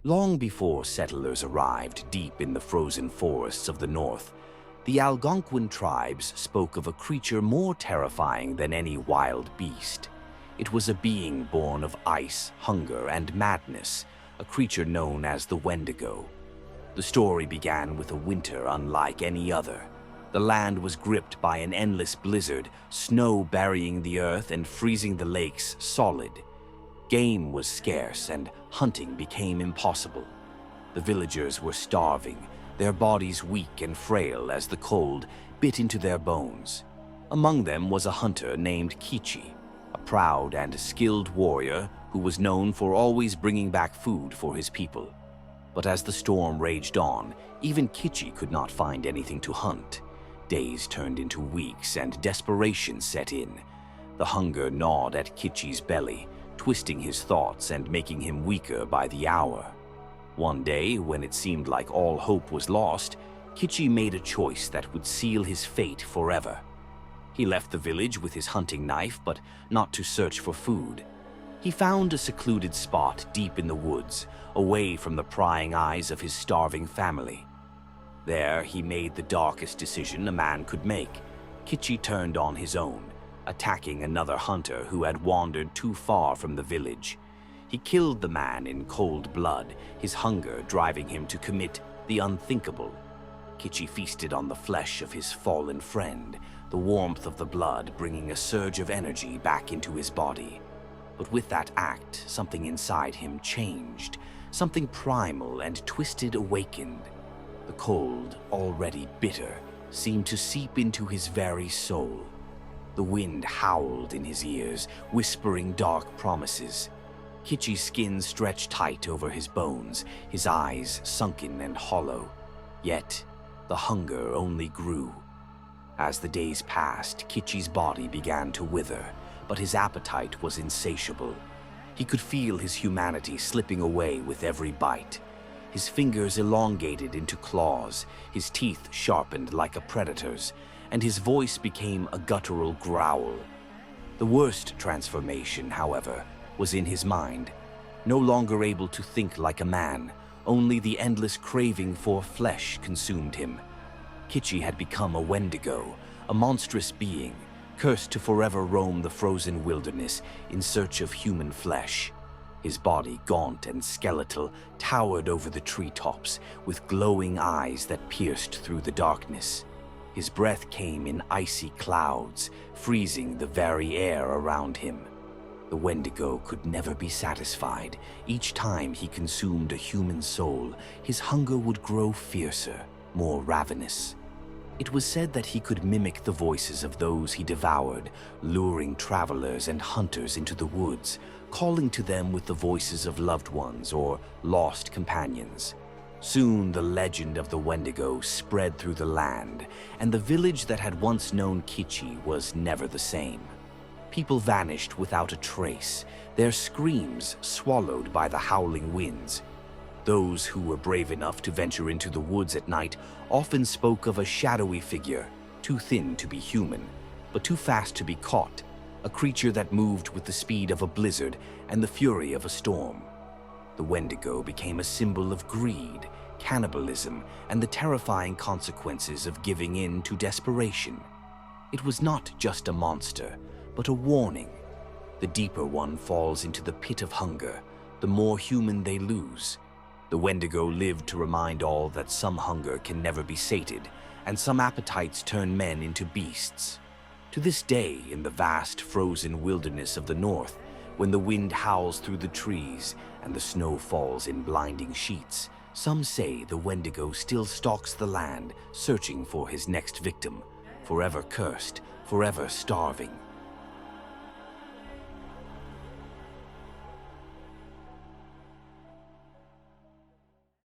Long before settlers arrived deep in the frozen forests of the north, the Algonquin tribes spoke of a creature more terrifying than any wild beast. It was a being born of ice, hunger, and madness, a creature known as the Wendigo. The story began with a winter unlike any other. The land was gripped by an endless blizzard, snow burying the earth and freezing the lakes solid. Game was scarce and hunting became impossible. The villagers were starving, their bodies weak and frail as the cold bit into their bones. Among them was a hunter named Kichi, a proud and skilled warrior who was known for always bringing back food for his people. But as the storm raged on, even Kichi could not find anything to hunt. Days turned into weeks and desperation set in. The hunger gnawed at Kichi's belly, twisting his thoughts and making him weaker by the hour. One day, when it seemed like all hope was lost, Kichi made a choice that would seal his fate forever. He left the village with his hunting knife, but not to search for food. He found a secluded spot deep in the woods, away from the prying eyes of his starving family. There, he made the darkest decision a man could make. Kichi turned on his own, attacking another hunter who had wandered too far from the village. He killed the man in cold blood, his hunger driving him to commit the unthinkable. Kichi feasted on the flesh of his fallen friend, the warmth of the blood bringing a surge of energy back into his body. But with that act, something inside him changed. Something primal and twisted awakened. The cold, already bitter, seemed to seep into his very soul. The wind howled in his ears, whispering dark promises. Kichi's skin stretched tight over his bones, his eyes sunken and hollow. Yet, the hunger only grew. As the days passed, Kichi's body began to wither, but his appetite was insatiable. He could feel his humanity slipping away with every bite. His fingers elongated into claws, his teeth sharpened like a predator's, and his voice became a guttural growl. The worst transformation, however, was in his mind. No longer able to think like a man, only the endless craving for flesh consumed him. Kichi had become a Wendigo, a monstrous being, cursed to forever roam the frozen wilderness in search of human flesh. His body, gaunt and skeletal, towered over the treetops, with glowing eyes that pierced through the darkness. His breath came in icy clouds, freezing the very air around him. The Wendigo could never be satisfied. Each time he consumed a human soul, his hunger would grow fiercer, more ravenous. It was said that he could mimic the voices of those he devoured, luring travelers and hunters into the woods, calling to them with the voices of loved ones or lost companions. Soon the legend of the Wendigo spread through the land, and the village that had once known Kichi was never the same. People vanished without a trace, their screams swallowed by the howling winds. Those who were brave enough to venture into the woods at night often spoke of a shadowy figure, too thin to be human, but too fast to be caught, a creature that moved with the speed of a blizzard and the fury of a storm. The Wendigo became a symbol of greed, cannibalism, and the terrifying consequences of giving in to desperation. It was not just a monster, but a warning. The deeper one falls into the pit of hunger, the more human they lose. The Wendigo lived to remind all that some hunger can never be sated, and some appetites turn men into beasts. To this day, in the vast frozen wilderness of the north, when the wind howls through the trees and the snow falls in blinding sheets, some say the Wendigo still stalks the land, searching for his next victim, forever cursed, forever starving.